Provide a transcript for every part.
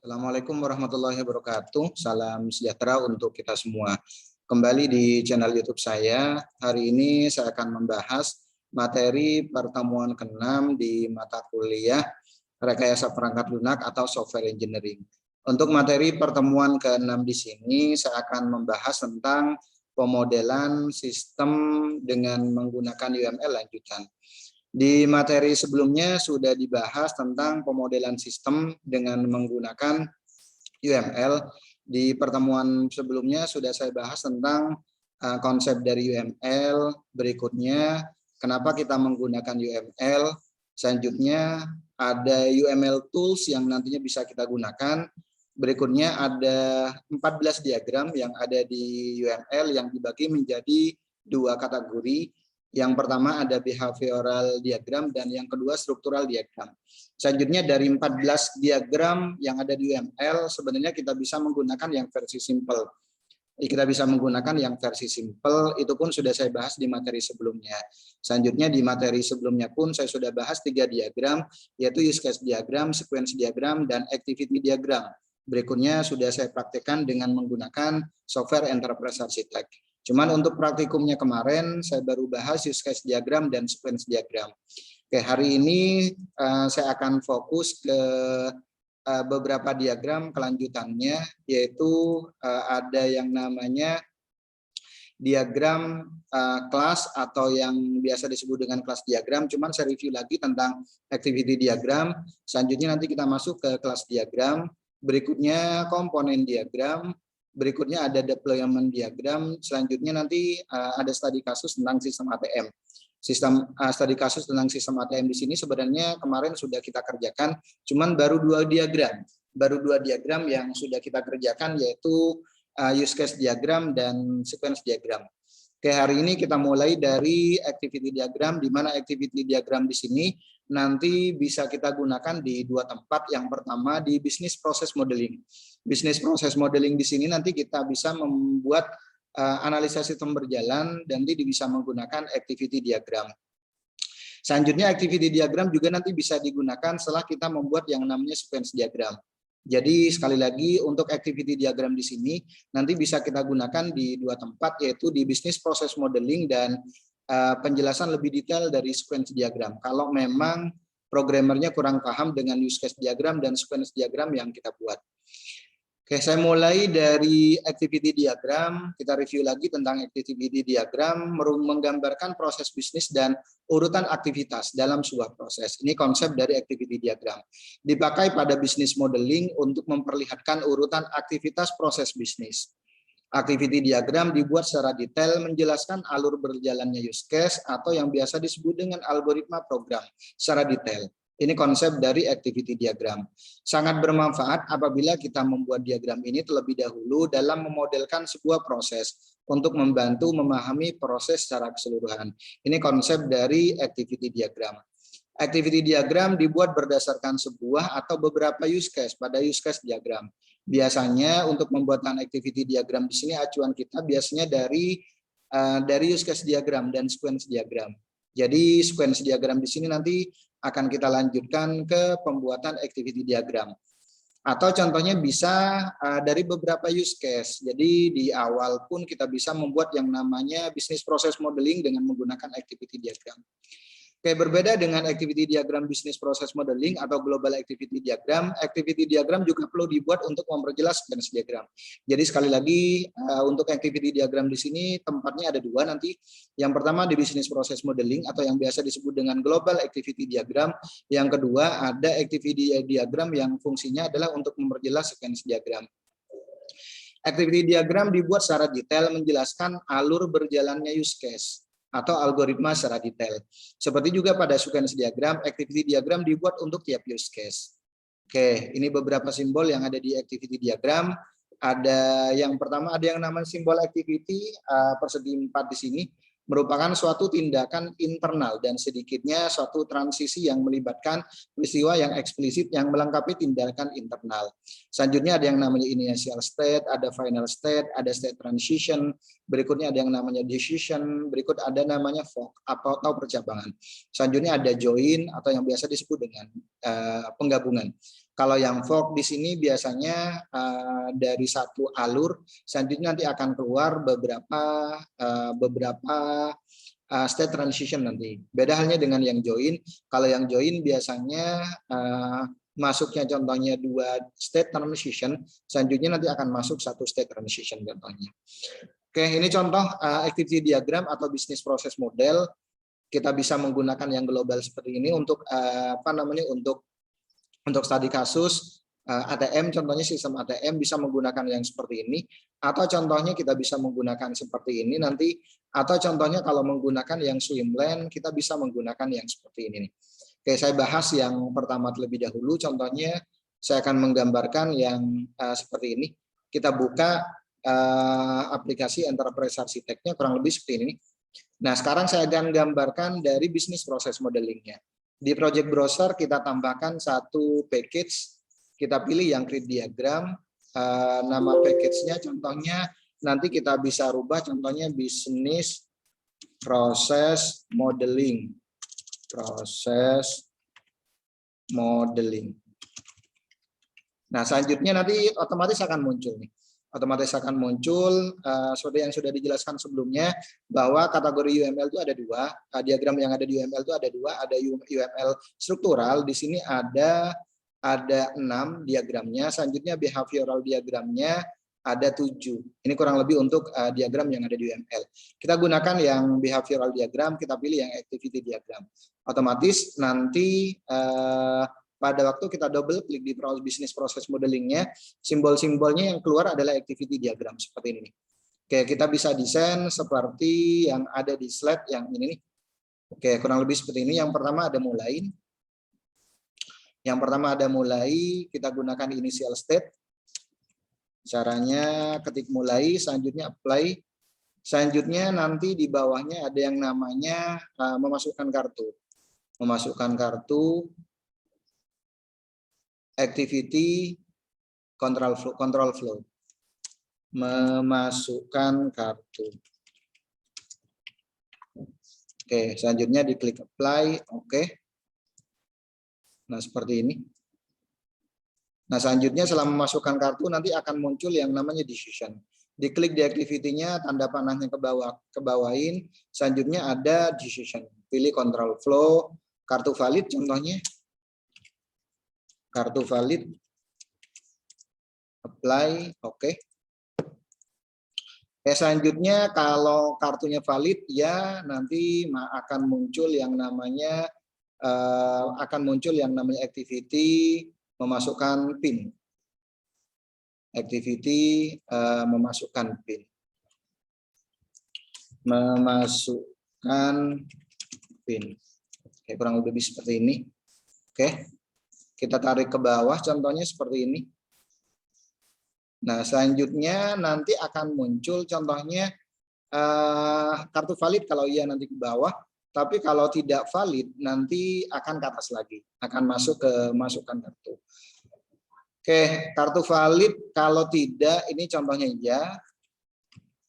Assalamualaikum warahmatullahi wabarakatuh. Salam sejahtera untuk kita semua. Kembali di channel YouTube saya. Hari ini saya akan membahas materi pertemuan ke-6 di mata kuliah Rekayasa Perangkat Lunak atau Software Engineering. Untuk materi pertemuan ke-6 di sini saya akan membahas tentang pemodelan sistem dengan menggunakan UML lanjutan. Di materi sebelumnya sudah dibahas tentang pemodelan sistem dengan menggunakan UML. Di pertemuan sebelumnya sudah saya bahas tentang konsep dari UML. Berikutnya, kenapa kita menggunakan UML. Selanjutnya, ada UML tools yang nantinya bisa kita gunakan. Berikutnya ada 14 diagram yang ada di UML yang dibagi menjadi dua kategori. Yang pertama ada behavioral diagram dan yang kedua struktural diagram. Selanjutnya dari 14 diagram yang ada di UML sebenarnya kita bisa menggunakan yang versi simple. Kita bisa menggunakan yang versi simple, itu pun sudah saya bahas di materi sebelumnya. Selanjutnya di materi sebelumnya pun saya sudah bahas 3 diagram, yaitu use case diagram, sequence diagram, dan activity diagram. Berikutnya sudah saya praktekkan dengan menggunakan software enterprise architect. Cuman untuk praktikumnya kemarin saya baru bahas use case diagram dan sequence diagram. Oke, hari ini saya akan fokus ke beberapa diagram kelanjutannya, yaitu ada yang namanya diagram kelas atau yang biasa disebut dengan kelas diagram. Cuman saya review lagi tentang activity diagram. Selanjutnya nanti kita masuk ke kelas diagram. Berikutnya komponen diagram. Berikutnya ada deployment diagram. Selanjutnya nanti ada studi kasus tentang sistem ATM. Studi kasus tentang sistem ATM di sini sebenarnya kemarin sudah kita kerjakan, cuman baru 2 diagram. Baru 2 diagram yang sudah kita kerjakan, yaitu use case diagram dan sequence diagram. Oke, hari ini kita mulai dari activity diagram, di mana activity diagram di sini nanti bisa kita gunakan di 2 tempat. Yang pertama di business process modeling. Business process modeling di sini nanti kita bisa membuat analisa sistem berjalan dan nanti bisa menggunakan activity diagram. Selanjutnya activity diagram juga nanti bisa digunakan setelah kita membuat yang namanya sequence diagram. Jadi sekali lagi untuk activity diagram di sini nanti bisa kita gunakan di 2 tempat, yaitu di business process modeling dan penjelasan lebih detail dari sequence diagram. Kalau memang programmernya kurang paham dengan use case diagram dan sequence diagram yang kita buat. Oke, saya mulai dari activity diagram. Kita review lagi tentang activity diagram, menggambarkan proses bisnis dan urutan aktivitas dalam sebuah proses. Ini konsep dari activity diagram. Dipakai pada business modeling untuk memperlihatkan urutan aktivitas proses bisnis. Activity diagram dibuat secara detail menjelaskan alur berjalannya use case atau yang biasa disebut dengan algoritma program secara detail. Ini konsep dari activity diagram. Sangat bermanfaat apabila kita membuat diagram ini terlebih dahulu dalam memodelkan sebuah proses untuk membantu memahami proses secara keseluruhan. Ini konsep dari activity diagram. Activity diagram dibuat berdasarkan sebuah atau beberapa use case pada use case diagram. Biasanya untuk pembuatan activity diagram di sini acuan kita biasanya dari use case diagram dan sequence diagram. Jadi sequence diagram di sini nanti akan kita lanjutkan ke pembuatan activity diagram. Atau contohnya bisa dari beberapa use case. Jadi di awal pun kita bisa membuat yang namanya business process modeling dengan menggunakan activity diagram. Oke, berbeda dengan activity diagram business process modeling atau global activity diagram juga perlu dibuat untuk memperjelas sequence diagram. Jadi sekali lagi untuk activity diagram di sini tempatnya ada 2 nanti. Yang pertama di business process modeling atau yang biasa disebut dengan global activity diagram. Yang kedua ada activity diagram yang fungsinya adalah untuk memperjelas sequence diagram. Activity diagram dibuat secara detail menjelaskan alur berjalannya use case atau algoritma secara detail. Seperti juga pada sequence diagram, activity diagram dibuat untuk tiap use case. Oke, ini beberapa simbol yang ada di activity diagram. Ada yang pertama ada yang namanya simbol activity persegi 4 di sini. Merupakan suatu tindakan internal dan sedikitnya suatu transisi yang melibatkan peristiwa yang eksplisit yang melengkapi tindakan internal. Selanjutnya ada yang namanya initial state, ada final state, ada state transition, berikutnya ada yang namanya decision, berikut ada namanya fork atau percabangan. Selanjutnya ada join atau yang biasa disebut dengan penggabungan. Kalau yang fork di sini biasanya dari satu alur, selanjutnya nanti akan keluar beberapa state transition nanti. Beda halnya dengan yang join. Kalau yang join biasanya masuknya contohnya 2 state transition, selanjutnya nanti akan masuk 1 state transition contohnya. Oke, ini contoh activity diagram atau business process model. Kita bisa menggunakan yang global seperti ini untuk untuk studi kasus ATM, contohnya sistem ATM bisa menggunakan yang seperti ini, atau contohnya kita bisa menggunakan seperti ini nanti, atau contohnya kalau menggunakan yang swimlane kita bisa menggunakan yang seperti ini. Oke, saya bahas yang pertama terlebih dahulu. Contohnya saya akan menggambarkan yang seperti ini. Kita buka aplikasi Enterprise Architect-nya kurang lebih seperti ini. Nah, sekarang saya akan gambarkan dari business process modeling-nya. Di project browser kita tambahkan 1 package, kita pilih yang create diagram, nama package-nya contohnya nanti kita bisa rubah contohnya business process modeling. Nah, selanjutnya nanti otomatis akan muncul nih. Seperti yang sudah dijelaskan sebelumnya bahwa kategori UML itu ada 2, diagram yang ada di UML itu ada 2, ada UML struktural, di sini ada 6 diagramnya, selanjutnya behavioral diagramnya ada 7. Ini kurang lebih untuk diagram yang ada di UML. Kita gunakan yang behavioral diagram, kita pilih yang activity diagram. Otomatis nanti pada waktu kita double klik di business process modeling-nya, simbol-simbolnya yang keluar adalah activity diagram seperti ini. Oke, kita bisa desain seperti yang ada di slide yang ini nih. Oke, kurang lebih seperti ini. Yang pertama ada mulai, kita gunakan initial state. Caranya ketik mulai, selanjutnya apply. Selanjutnya nanti di bawahnya ada yang namanya memasukkan kartu. Activity control flow, memasukkan kartu. Oke, selanjutnya diklik apply. Oke. Nah, seperti ini. Nah, selanjutnya setelah memasukkan kartu nanti akan muncul yang namanya decision. Diklik di activity-nya, tanda panahnya ke bawahin. Selanjutnya ada decision. Pilih control flow, kartu valid contohnya. Kartu valid, apply, oke. Selanjutnya kalau kartunya valid ya nanti akan muncul yang namanya activity memasukkan PIN. Activity memasukkan PIN. Oke, kurang lebih seperti ini. Oke. Kita tarik ke bawah contohnya seperti ini. Nah, selanjutnya nanti akan muncul contohnya kartu valid kalau iya nanti ke bawah, tapi kalau tidak valid nanti akan ke atas lagi, akan masuk ke masukkan kartu. Oke, kartu valid kalau tidak ini contohnya ya.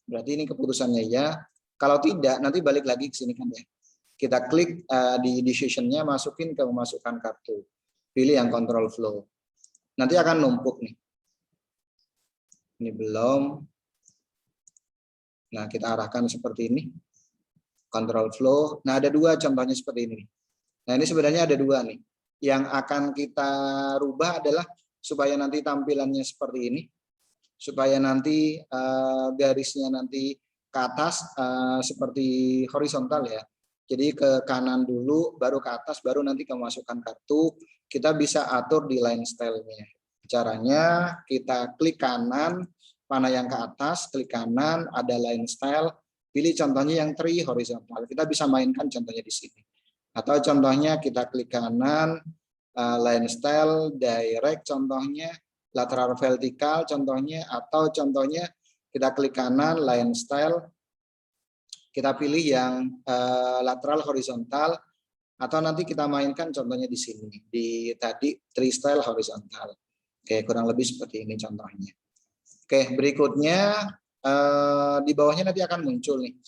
Berarti ini keputusannya ya. Kalau tidak nanti balik lagi ke sini kan ya. Kita klik di decision-nya, masukin ke memasukkan kartu. Pilih yang control flow. Nanti akan numpuk nih. Ini belum. Nah, kita arahkan seperti ini. Control flow. Nah, ada 2 contohnya seperti ini. Nah, ini sebenarnya ada 2 nih. Yang akan kita rubah adalah supaya nanti tampilannya seperti ini. Supaya nanti garisnya nanti ke atas seperti horizontal ya. Jadi ke kanan dulu, baru ke atas, baru nanti memasukkan kartu. Kita bisa atur di line style-nya. Caranya kita klik kanan, panah yang ke atas, klik kanan, ada line style, pilih contohnya yang 3 horizontal. Kita bisa mainkan contohnya di sini. Atau contohnya kita klik kanan, line style, direct contohnya, lateral vertikal contohnya, atau contohnya kita klik kanan, line style, kita pilih yang lateral horizontal, atau nanti kita mainkan contohnya di sini di tadi 3 style horizontal. Oke, kurang lebih seperti ini contohnya. Oke, berikutnya di bawahnya nanti akan muncul nih.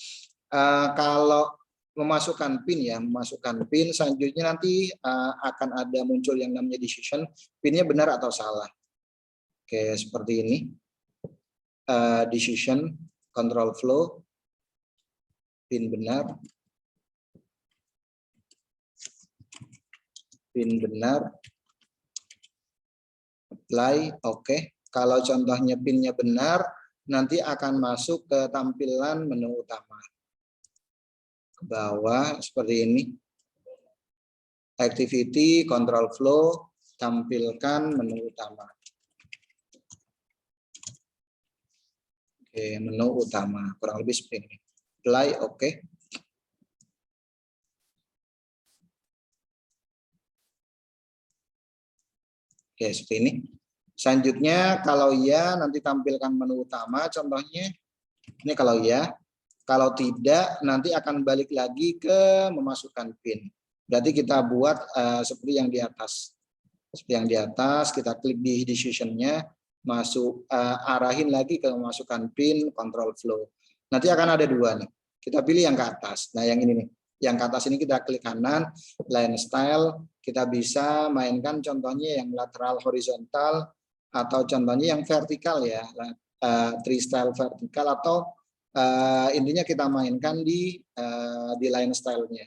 Kalau memasukkan pin ya, memasukkan pin. Selanjutnya nanti akan ada muncul yang namanya decision, pinnya benar atau salah. Oke, seperti ini. Decision, control flow, pin benar, apply, oke. Kalau contohnya pinnya benar, nanti akan masuk ke tampilan menu utama. Ke bawah seperti ini. Activity, control flow, tampilkan menu utama. Oke, menu utama. Kurang lebih seperti ini. Apply, oke. Oke, seperti ini. Selanjutnya, kalau ya, nanti tampilkan menu utama. Contohnya, ini kalau ya. Kalau tidak, nanti akan balik lagi ke memasukkan PIN. Berarti kita buat seperti yang di atas. Seperti yang di atas, kita klik di decision-nya, masuk, arahin lagi ke memasukkan PIN, control flow. Nanti akan ada dua nih. Kita pilih yang ke atas. Nah, yang ini nih. Yang ke atas ini kita klik kanan, line style. Kita bisa mainkan contohnya yang lateral horizontal, atau contohnya yang vertikal ya. Tree style vertikal, atau intinya kita mainkan di line style-nya.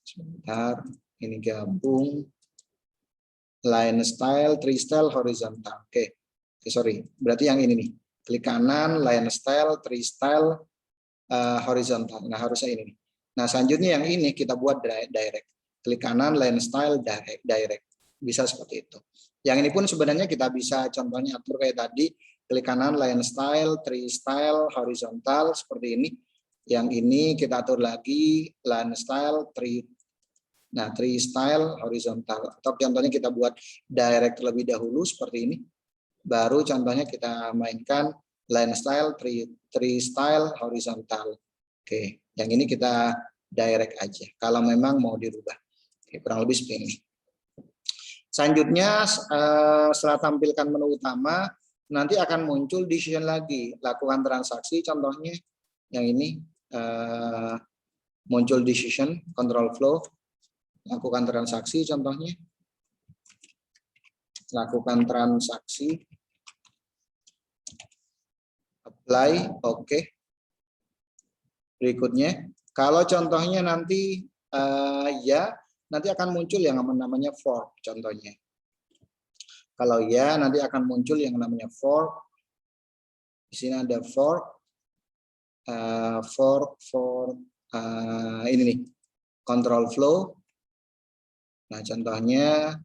Sebentar, ini gabung line style, tree style, horizontal. Oke, sorry, berarti yang ini nih. Klik kanan, line style, tree style, horizontal. Nah, harusnya ini nih. Nah, selanjutnya yang ini kita buat direct. Klik kanan, line style, direct. Bisa seperti itu. Yang ini pun sebenarnya kita bisa contohnya atur kayak tadi. Klik kanan, line style, tree style, horizontal, seperti ini. Yang ini kita atur lagi, line style, tree. Nah, tree style, horizontal. Atau contohnya kita buat direct terlebih dahulu, seperti ini. Baru contohnya kita mainkan line style, tree style, horizontal. Oke, yang ini kita direct aja. Kalau memang mau dirubah. Oke, kurang lebih seperti ini. Selanjutnya, setelah tampilkan menu utama, nanti akan muncul decision lagi, lakukan transaksi, contohnya yang ini muncul decision, control flow, lakukan transaksi, contohnya lakukan transaksi, apply, oke. Berikutnya, kalau contohnya nanti ya, nanti akan muncul yang namanya fork, contohnya. Kalau ya, nanti akan muncul yang namanya fork. Di sini ada fork, ini nih, control flow. Nah, contohnya,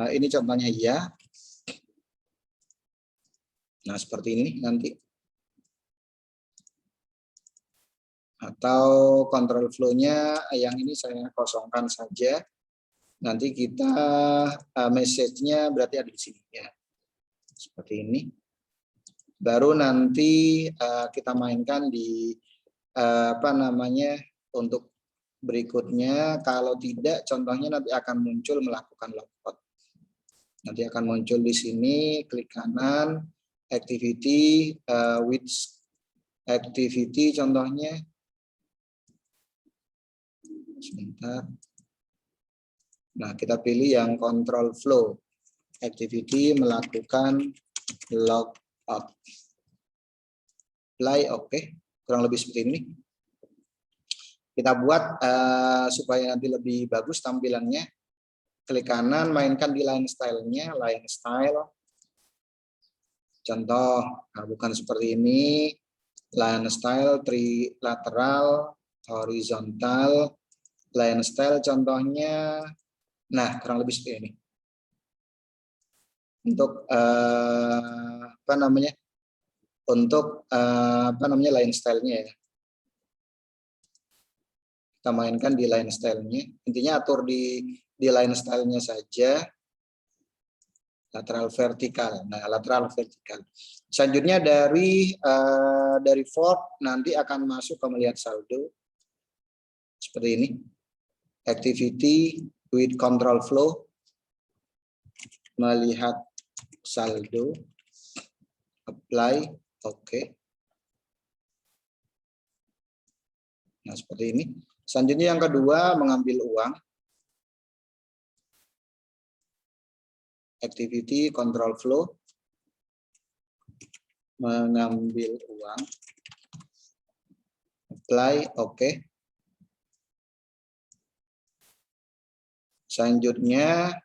ini contohnya ya. Nah, seperti ini nanti. Atau control flow-nya yang ini saya kosongkan saja. Nanti kita message-nya berarti ada di sini ya. Seperti ini. Baru nanti kita mainkan di apa namanya untuk berikutnya. Kalau tidak, contohnya nanti akan muncul melakukan logout. Nanti akan muncul di sini, klik kanan, activity, which activity contohnya. Sebentar. Nah, kita pilih yang control flow. Activity melakukan logout. Apply, oke. Kurang lebih seperti ini. Kita buat supaya nanti lebih bagus tampilannya. Klik kanan, mainkan di line style-nya, line style. Contoh, nah bukan seperti ini. Line style, trilateral, horizontal, line style contohnya. Nah, kurang lebih seperti ini. Untuk apa namanya? Untuk apa namanya line style-nya ya. Kita mainkan di line style-nya. Intinya atur di line style-nya saja. Lateral vertikal. Nah, lateral vertikal. Selanjutnya dari fork nanti akan masuk ke melihat saldo. Seperti ini. Activity with control flow. Melihat saldo. Apply. Oke. Nah, seperti ini. Selanjutnya yang kedua, mengambil uang. Activity control flow. Mengambil uang. Apply, oke. Selanjutnya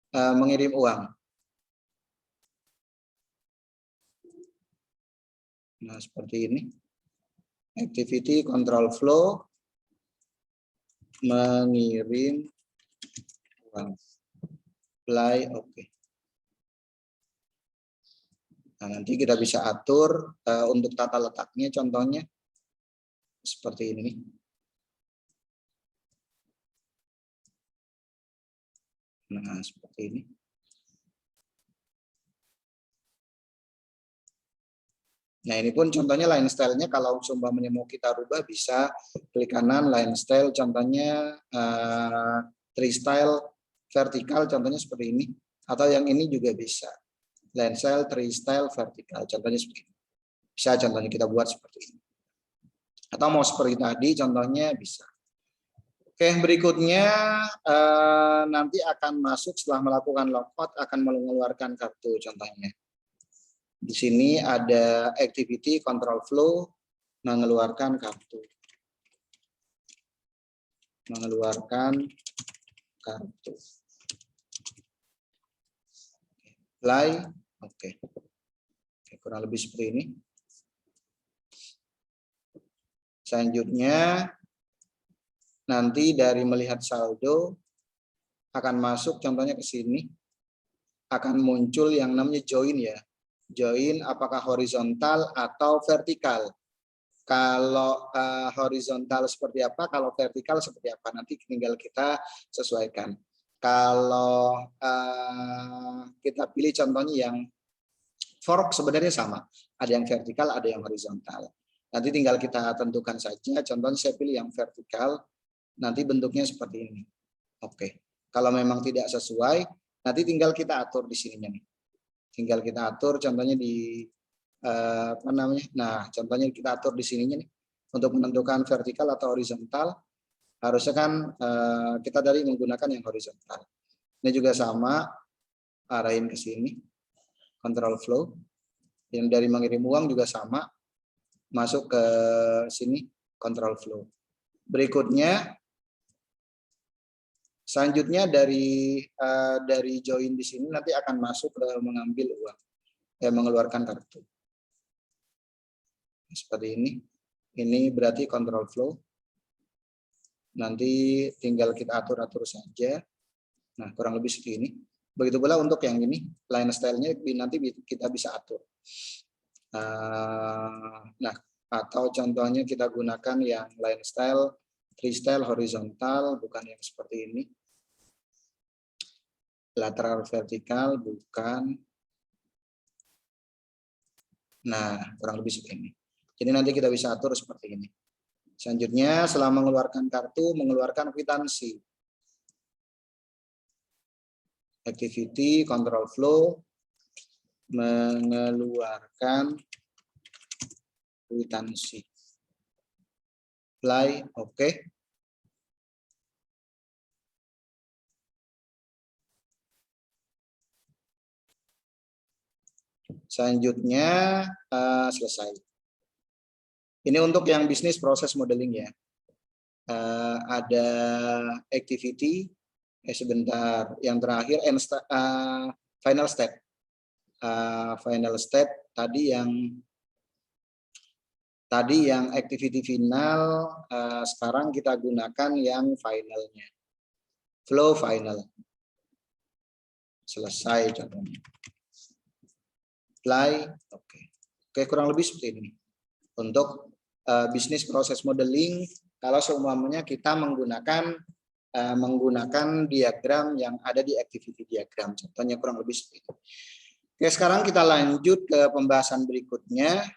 mengirim uang. Nah, seperti ini. Activity control flow, mengirim uang. Apply, oke. Nah, nanti kita bisa atur untuk tata letaknya, contohnya seperti ini. Nah, seperti ini. Nah, ini pun contohnya line style-nya kalau seumpamanya mau kita rubah bisa klik kanan line style, contohnya tree style vertikal, contohnya seperti ini. Atau yang ini juga bisa. Line style, tree style, vertikal, contohnya seperti ini. Bisa contohnya kita buat seperti ini. Atau mau seperti tadi, contohnya bisa. Oke, berikutnya nanti akan masuk setelah melakukan logout akan mengeluarkan kartu, contohnya. Di sini ada activity control flow, mengeluarkan kartu. Mengeluarkan kartu. Apply, oke. Kurang lebih seperti ini. Selanjutnya, nanti dari melihat saldo akan masuk, contohnya ke sini, akan muncul yang namanya join ya. Join apakah horizontal atau vertikal. Kalau horizontal seperti apa, kalau vertikal seperti apa, nanti tinggal kita sesuaikan. Kalau kita pilih contohnya yang fork sebenarnya sama, ada yang vertikal, ada yang horizontal. Nanti tinggal kita tentukan saja, contohnya saya pilih yang vertikal, nanti bentuknya seperti ini. Oke, kalau memang tidak sesuai, nanti tinggal kita atur di sininya nih. Tinggal kita atur contohnya di apa namanya? Nah, contohnya kita atur di sininya nih untuk menentukan vertikal atau horizontal. Harusnya kan kita dari menggunakan yang horizontal. Ini juga sama, arahin ke sini, control flow. Yang dari mengirim uang juga sama, masuk ke sini, control flow. Berikutnya, selanjutnya dari join di sini nanti akan masuk ke mengambil uang, mengeluarkan kartu. Seperti ini. Ini berarti control flow. Nanti tinggal kita atur-atur saja. Nah, kurang lebih seperti ini. Begitu pula untuk yang ini, line style-nya nanti kita bisa atur. Nah, atau contohnya kita gunakan yang line style, freestyle, horizontal, bukan yang seperti ini. Lateral vertikal, bukan. Nah, kurang lebih seperti ini. Jadi nanti kita bisa atur seperti ini. Selanjutnya, setelah mengeluarkan kartu, mengeluarkan kwitansi. Activity, control flow, mengeluarkan kwitansi. Apply, oke. Selanjutnya selesai. Ini untuk yang bisnis proses modeling ya. Ada activity, sebentar. Yang terakhir final step. Final step tadi yang activity final, sekarang kita gunakan yang finalnya. Flow final. Selesai contohnya. Apply, oke. Oke, kurang lebih seperti ini. Untuk bisnis proses modeling, kalau seumpamanya kita menggunakan diagram yang ada di activity diagram. Contohnya kurang lebih seperti itu. Oke, sekarang kita lanjut ke pembahasan berikutnya.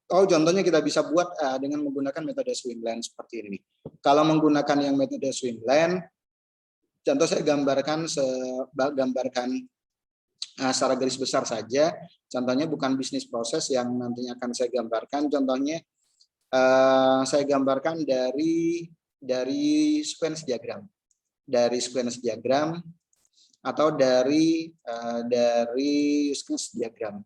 Oh, contohnya kita bisa buat dengan menggunakan metode swimlane seperti ini. Kalau menggunakan yang metode swimlane, contoh saya gambarkan secara garis besar saja. Contohnya bukan bisnis proses yang nantinya akan saya gambarkan. Contohnya Saya gambarkan dari sequence diagram. Dari sequence diagram atau dari use case diagram.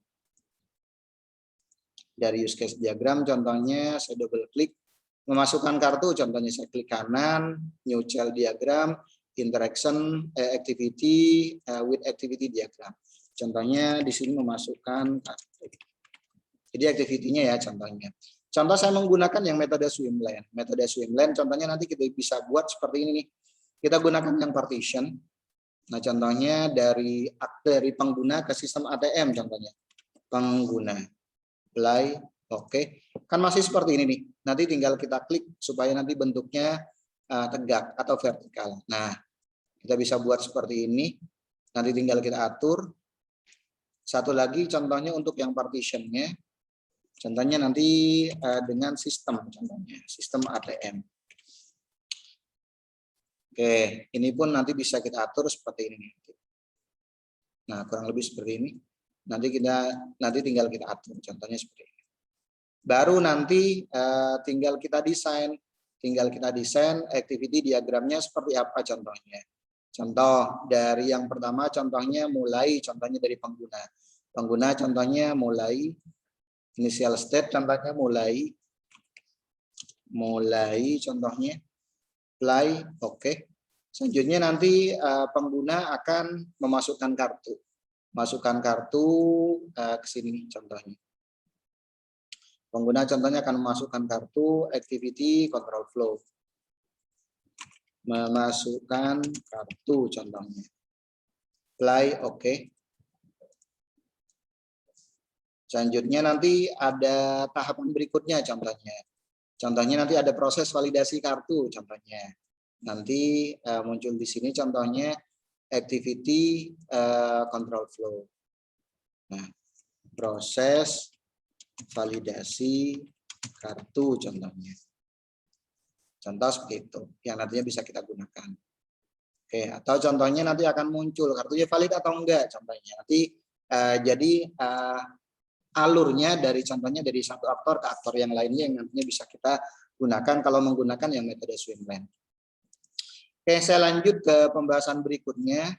Dari use case diagram contohnya saya double klik memasukkan kartu, contohnya saya klik kanan, new child diagram, interaction activity with activity diagram. Contohnya di sini memasukkan kartu. Jadi activity-nya ya contohnya. Contoh saya menggunakan yang metode swimlane. Metode swimlane contohnya nanti kita bisa buat seperti ini nih. Kita gunakan yang partition. Nah, contohnya dari pengguna ke sistem ATM contohnya. Pengguna. Apply, oke. Kan masih seperti ini nih. Nanti tinggal kita klik supaya nanti bentuknya tegak atau vertikal. Nah, kita bisa buat seperti ini. Nanti tinggal kita atur. Satu lagi contohnya untuk yang partitionnya. Contohnya nanti dengan sistem, contohnya sistem ATM. Oke, ini pun nanti bisa kita atur seperti ini. Nah, kurang lebih seperti ini. Nanti tinggal kita atur, contohnya seperti ini. Baru nanti tinggal kita desain activity diagramnya seperti apa contohnya. Contoh dari yang pertama, contohnya dari pengguna. Pengguna contohnya mulai. Initial state contohnya mulai contohnya play, oke. Selanjutnya nanti pengguna akan memasukkan kartu. Masukkan kartu ke sini contohnya. Pengguna contohnya akan memasukkan kartu activity control flow. Memasukkan kartu contohnya. Play, oke. Selanjutnya nanti ada tahapan berikutnya contohnya. Contohnya nanti ada proses validasi kartu contohnya. Nanti muncul di sini contohnya activity control flow. Nah, proses validasi kartu contohnya. Contoh seperti itu yang nantinya bisa kita gunakan. Oke, atau contohnya nanti akan muncul kartunya valid atau enggak contohnya. Nanti jadi alurnya contohnya dari satu aktor ke aktor yang lainnya yang nantinya bisa kita gunakan kalau menggunakan yang metode swimlane. Oke, saya lanjut ke pembahasan berikutnya.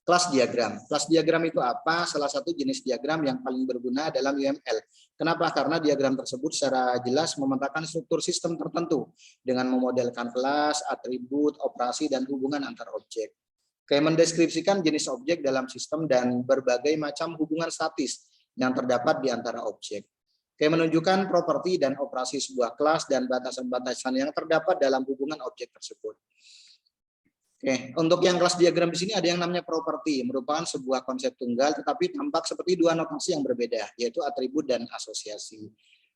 Kelas diagram. Kelas diagram itu apa? Salah satu jenis diagram yang paling berguna dalam UML. Kenapa? Karena diagram tersebut secara jelas memetakan struktur sistem tertentu dengan memodelkan kelas, atribut, operasi, dan hubungan antar objek. Oke, mendeskripsikan jenis objek dalam sistem dan berbagai macam hubungan statis yang terdapat di antara objek. Oke, menunjukkan properti dan operasi sebuah kelas dan batasan-batasan yang terdapat dalam hubungan objek tersebut. Oke, untuk yang kelas diagram di sini ada yang namanya properti, merupakan sebuah konsep tunggal tetapi tampak seperti dua notasi yang berbeda, yaitu atribut dan asosiasi.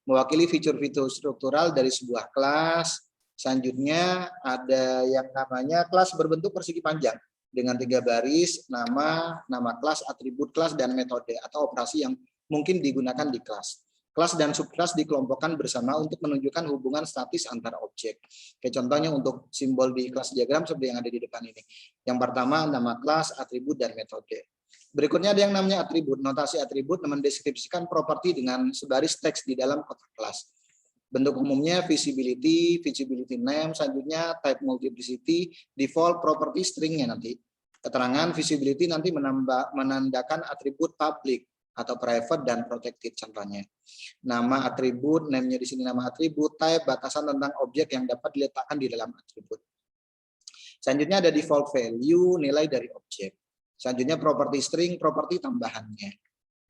Mewakili fitur-fitur struktural dari sebuah kelas. Selanjutnya ada yang namanya kelas berbentuk persegi panjang dengan 3 baris, nama kelas, atribut kelas, dan metode atau operasi yang mungkin digunakan di kelas. Kelas dan subkelas dikelompokkan bersama untuk menunjukkan hubungan statis antar objek. Kayak contohnya untuk simbol di kelas diagram seperti yang ada di depan ini. Yang pertama nama kelas, atribut, dan metode. Berikutnya ada yang namanya atribut. Notasi atribut mendeskripsikan properti dengan sebaris teks di dalam kotak kelas. Bentuk umumnya visibility name, selanjutnya type multiplicity, default property stringnya nanti. Keterangan visibility nanti menandakan atribut public atau private dan protected contohnya. Nama atribut, name-nya di sini nama atribut, type, batasan tentang objek yang dapat diletakkan di dalam atribut. Selanjutnya ada default value, nilai dari objek. Selanjutnya property string, property tambahannya.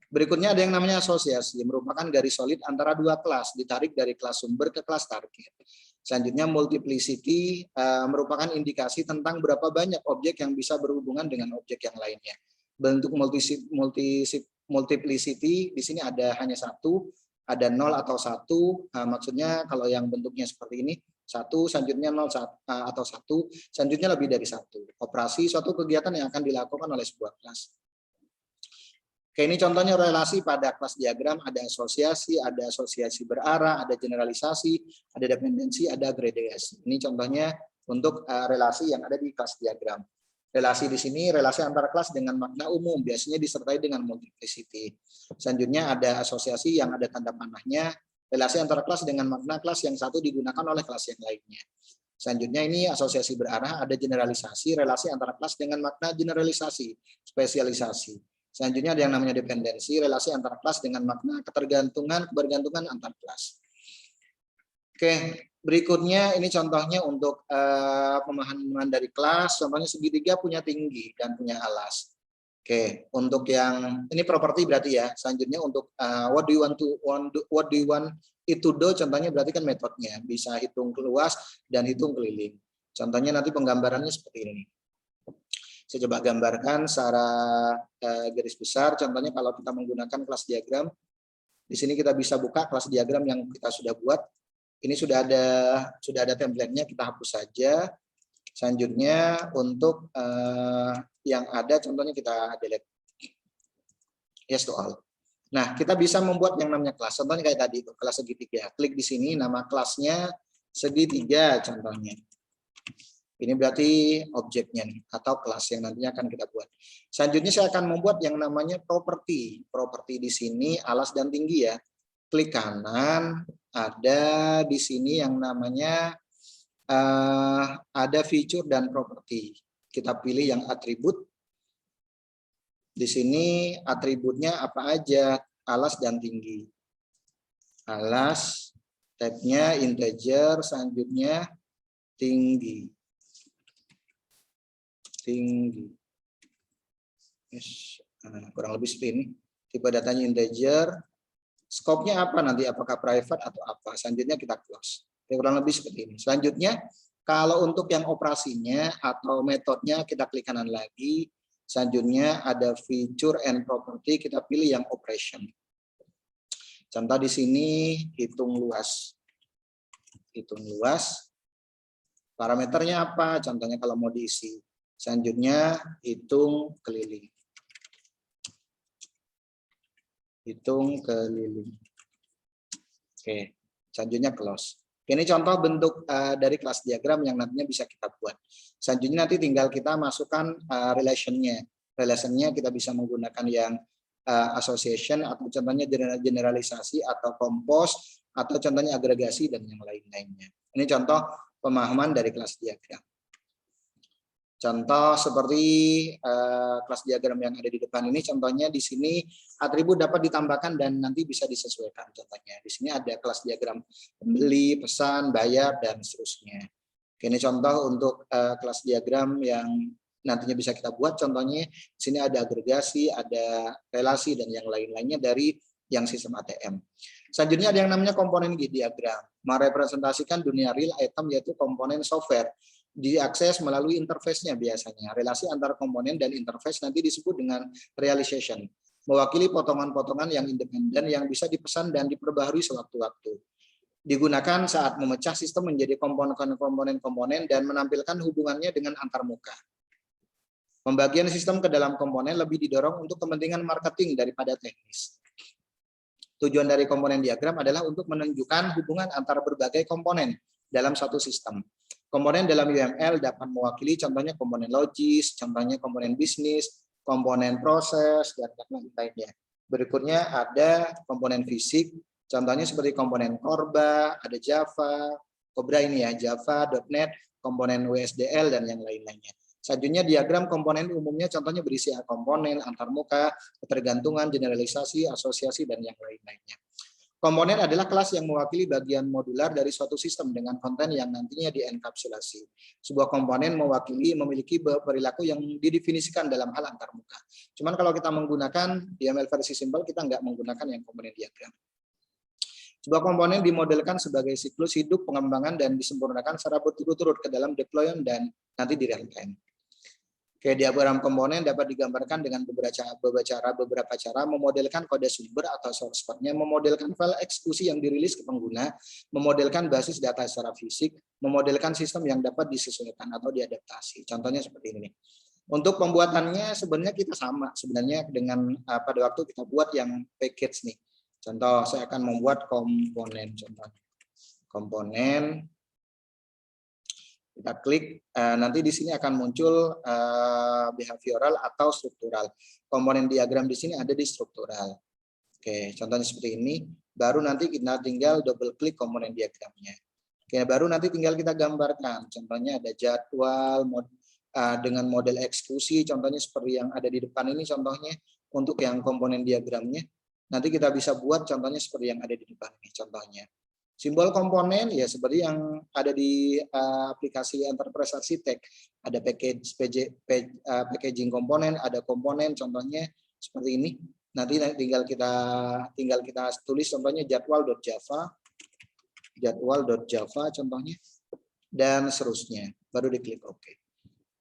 Berikutnya ada yang namanya asosiasi, merupakan garis solid antara dua kelas, ditarik dari kelas sumber ke kelas target. Selanjutnya multiplicity merupakan indikasi tentang berapa banyak objek yang bisa berhubungan dengan objek yang lainnya. Bentuk multiplicity di sini ada hanya satu, ada 0 atau 1. Maksudnya kalau yang bentuknya seperti ini 1, selanjutnya 0 atau 1, selanjutnya lebih dari 1. Operasi suatu kegiatan yang akan dilakukan oleh sebuah kelas. Oke, ini contohnya relasi pada kelas diagram, ada asosiasi berarah, ada generalisasi, ada dependensi, ada agregasi. Ini contohnya untuk relasi yang ada di kelas diagram. Relasi di sini relasi antara kelas dengan makna umum, biasanya disertai dengan multiplicity. Selanjutnya ada asosiasi yang ada tanda panahnya, relasi antara kelas dengan makna kelas yang satu digunakan oleh kelas yang lainnya. Selanjutnya ini asosiasi berarah, ada generalisasi, relasi antara kelas dengan makna generalisasi, spesialisasi. Selanjutnya ada yang namanya dependensi, relasi antara kelas dengan makna ketergantungan, kebergantungan antar kelas. Oke, berikutnya ini contohnya untuk pemahaman dari kelas, contohnya segitiga punya tinggi dan punya alas. Oke, untuk yang ini properti berarti ya. Selanjutnya untuk what do you want it to do, contohnya berarti kan metodenya bisa hitung luas dan hitung keliling. Contohnya nanti penggambarannya seperti ini. Saya coba gambarkan secara garis besar. Contohnya kalau kita menggunakan kelas diagram, di sini kita bisa buka kelas diagram yang kita sudah buat. Ini sudah ada template-nya, kita hapus saja. Selanjutnya untuk yang ada contohnya kita delete. Yes to all. Nah, kita bisa membuat yang namanya kelas. Contohnya kayak tadi, kelas segitiga. Klik di sini, nama kelasnya segitiga contohnya. Ini berarti objeknya nih, atau kelas yang nantinya akan kita buat. Selanjutnya saya akan membuat yang namanya properti. Properti di sini alas dan tinggi ya. Klik kanan, ada di sini yang namanya ada feature dan properti. Kita pilih yang atribut. Di sini atributnya apa aja? Alas dan tinggi. Alas, type-nya integer, selanjutnya tinggi. Tinggi. Yes. Kurang lebih seperti ini. Tipe datanya integer. Scope-nya apa nanti? Apakah private atau apa? Selanjutnya kita close. Kurang lebih seperti ini. Selanjutnya, kalau untuk yang operasinya atau metodenya kita klik kanan lagi. Selanjutnya ada feature and property, kita pilih yang operation. Contoh di sini hitung luas. Hitung luas. Parameternya apa? Contohnya kalau mau diisi. Selanjutnya hitung keliling. Hitung keliling. Oke, selanjutnya close. Ini contoh bentuk dari kelas diagram yang nantinya bisa kita buat. Selanjutnya nanti tinggal kita masukkan relation-nya. Relation-nya kita bisa menggunakan yang association atau contohnya generalisasi atau compose atau contohnya agregasi dan yang lain-lainnya. Ini contoh pemahaman dari kelas diagram. Contoh seperti kelas diagram yang ada di depan ini, contohnya di sini atribut dapat ditambahkan dan nanti bisa disesuaikan. Contohnya di sini ada kelas diagram pembeli, pesan, bayar, dan seterusnya. Ini contoh untuk kelas diagram yang nantinya bisa kita buat. Contohnya di sini ada agregasi, ada relasi, dan yang lain-lainnya dari yang sistem ATM. Selanjutnya ada yang namanya komponen diagram, merepresentasikan dunia real item yaitu komponen software. Diakses melalui interface-nya biasanya. Relasi antara komponen dan interface nanti disebut dengan realization. Mewakili potongan-potongan yang independen yang bisa dipesan dan diperbaharui sewaktu-waktu. Digunakan saat memecah sistem menjadi komponen-komponen dan menampilkan hubungannya dengan antarmuka. Pembagian sistem ke dalam komponen lebih didorong untuk kepentingan marketing daripada teknis. Tujuan dari komponen diagram adalah untuk menunjukkan hubungan antara berbagai komponen dalam satu sistem. Komponen dalam UML dapat mewakili contohnya komponen logis, contohnya komponen bisnis, komponen proses, dan lain-lainnya. Berikutnya ada komponen fisik, contohnya seperti komponen Corba, ada Java, Cobra ini ya, Java, .NET, komponen WSDL, dan yang lain-lainnya. Selanjutnya diagram komponen umumnya contohnya berisi komponen, antarmuka, ketergantungan, generalisasi, asosiasi, dan yang lain-lainnya. Komponen adalah kelas yang mewakili bagian modular dari suatu sistem dengan konten yang nantinya dienkapsulasi. Sebuah komponen memiliki perilaku yang didefinisikan dalam hal antarmuka. Cuman kalau kita menggunakan YAML versi simpel, kita nggak menggunakan yang komponen diagram. Sebuah komponen dimodelkan sebagai siklus hidup, pengembangan, dan disempurnakan secara berturut-turut ke dalam deployment dan nanti di real time. Oke, diagram komponen dapat digambarkan dengan beberapa cara memodelkan kode sumber atau source code-nya, memodelkan file eksekusi yang dirilis ke pengguna, memodelkan basis data secara fisik, memodelkan sistem yang dapat disesuaikan atau diadaptasi. Contohnya seperti ini. Untuk pembuatannya sebenarnya kita sama sebenarnya dengan pada waktu kita buat yang package nih. Contoh, saya akan membuat komponen. Contohnya komponen. Kita klik, nanti di sini akan muncul behavioral atau struktural. Komponen diagram di sini ada di struktural. Oke, contohnya seperti ini. Baru nanti kita tinggal double klik komponen diagramnya. Oke, baru nanti tinggal kita gambarkan. Contohnya ada jadwal dengan model eksekusi, contohnya seperti yang ada di depan ini contohnya untuk yang komponen diagramnya. Nanti kita bisa buat contohnya seperti yang ada di depan ini contohnya. Simbol komponen ya seperti yang ada di aplikasi Enterprise Architect. Ada packaging komponen, ada komponen contohnya seperti ini. Nanti tinggal kita tulis contohnya jadwal.java contohnya dan seterusnya. Baru diklik OK.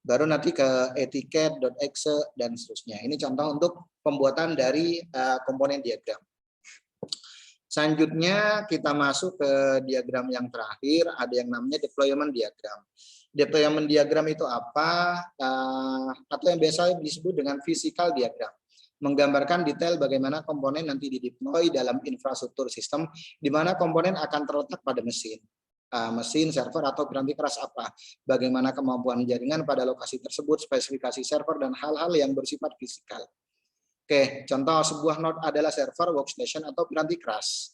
Baru nanti ke etiket.exe dan seterusnya. Ini contoh untuk pembuatan dari komponen diagram. Selanjutnya kita masuk ke diagram yang terakhir, ada yang namanya deployment diagram. Deployment diagram itu apa? Atau yang biasa disebut dengan physical diagram. Menggambarkan detail bagaimana komponen nanti dideploy dalam infrastruktur sistem, di mana komponen akan terletak pada mesin, server atau piranti keras apa, bagaimana kemampuan jaringan pada lokasi tersebut, spesifikasi server, dan hal-hal yang bersifat fisikal. Oke, contoh sebuah node adalah server, workstation, atau piranti keras.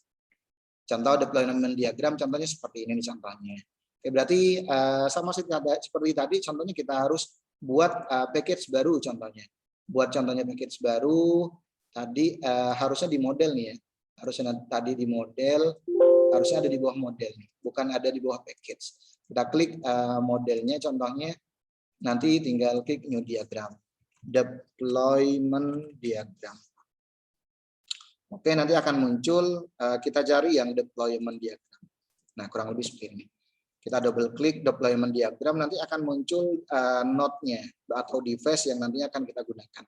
Contoh deployment diagram, contohnya seperti ini contohnya. Oke, berarti sama seperti tadi, contohnya kita harus buat package baru contohnya. Buat contohnya package baru, tadi harusnya di model nih ya. Harusnya tadi di model, harusnya ada di bawah model nih, bukan ada di bawah package. Kita klik modelnya contohnya, nanti tinggal klik new diagram. Deployment diagram. Oke, nanti akan muncul, kita cari yang deployment diagram. Nah, kurang lebih seperti ini. Kita double klik deployment diagram, nanti akan muncul node-nya atau device yang nantinya akan kita gunakan.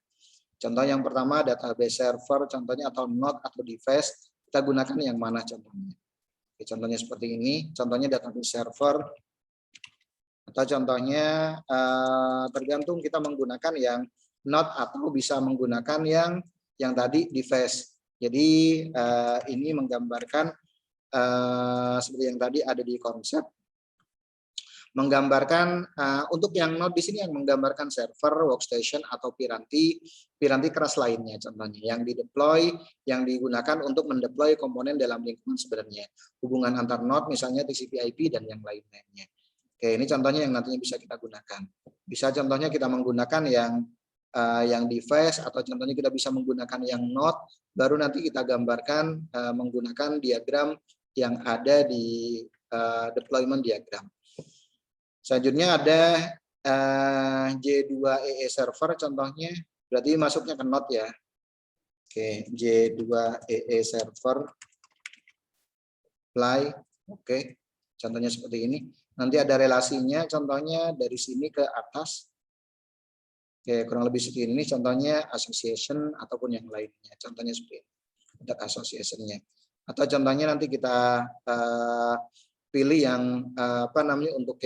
Contoh yang pertama database server, contohnya atau node atau device, kita gunakan yang mana contohnya. Oke, contohnya seperti ini, contohnya database server, atau contohnya tergantung kita menggunakan yang node atau bisa menggunakan yang tadi device. Jadi ini menggambarkan seperti yang tadi ada di konsep, menggambarkan untuk yang node di sini yang menggambarkan server, workstation atau piranti keras lainnya contohnya yang dideploy, yang digunakan untuk mendeploy komponen dalam lingkungan sebenarnya, hubungan antar node misalnya TCP/IP dan yang lain-lainnya. Oke, ini contohnya yang nantinya bisa kita gunakan. Bisa contohnya kita menggunakan yang device, atau contohnya kita bisa menggunakan yang node, baru nanti kita gambarkan menggunakan diagram yang ada di deployment diagram. Selanjutnya ada J2EE server contohnya, berarti masuknya ke node ya. Oke, J2EE server apply. Oke, contohnya seperti ini. Nanti ada relasinya, contohnya dari sini ke atas. Oke, kurang lebih seperti ini. Contohnya association ataupun yang lainnya. Contohnya seperti ini. Untuk association-nya. Atau contohnya nanti kita pilih yang apa namanya untuk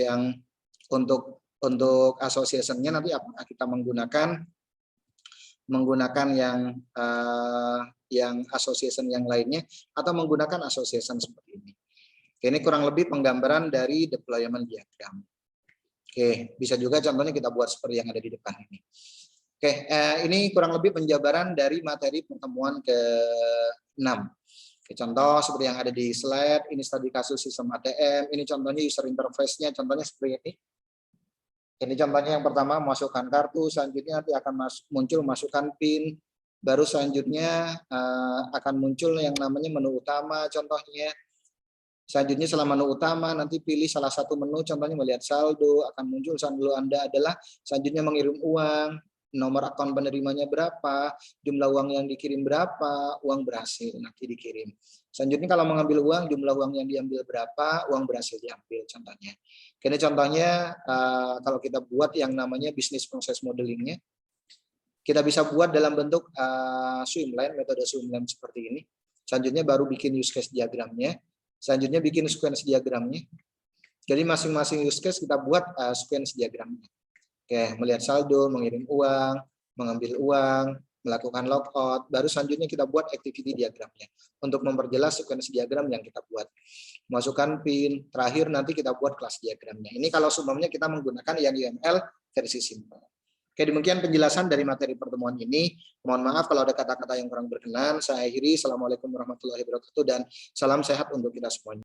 association-nya nanti apakah kita menggunakan yang association yang lainnya atau menggunakan association seperti ini. Ini kurang lebih penggambaran dari deployment diagram. Oke, bisa juga contohnya kita buat seperti yang ada di depan ini. Oke, ini kurang lebih penjabaran dari materi pertemuan ke-6. Oke, contoh seperti yang ada di slide, ini studi kasus sistem ATM, ini contohnya user interface-nya, contohnya seperti ini. Ini contohnya yang pertama, masukkan kartu, selanjutnya nanti akan muncul masukkan PIN, baru selanjutnya akan muncul yang namanya menu utama, contohnya. Selanjutnya setelah menu utama nanti pilih salah satu menu, contohnya melihat saldo, akan muncul saldo Anda adalah selanjutnya mengirim uang, nomor akun penerimanya berapa, jumlah uang yang dikirim berapa, uang berhasil nanti dikirim. Selanjutnya kalau mengambil uang, jumlah uang yang diambil berapa, uang berhasil diambil contohnya. Ini contohnya kalau kita buat yang namanya business process modelingnya, kita bisa buat dalam bentuk swimline, metode swimline seperti ini. Selanjutnya baru bikin use case diagramnya. Selanjutnya bikin sequence diagramnya. Jadi masing-masing use case kita buat sequence diagramnya. Oke, melihat saldo, mengirim uang, mengambil uang, melakukan logout, baru selanjutnya kita buat activity diagramnya untuk memperjelas sequence diagram yang kita buat. Masukkan PIN, terakhir nanti kita buat kelas diagramnya. Ini kalau sebelumnya kita menggunakan yang UML versi simple. Oke, demikian penjelasan dari materi pertemuan ini. Mohon maaf kalau ada kata-kata yang kurang berkenan. Saya akhiri. Assalamualaikum warahmatullahi wabarakatuh dan salam sehat untuk kita semuanya.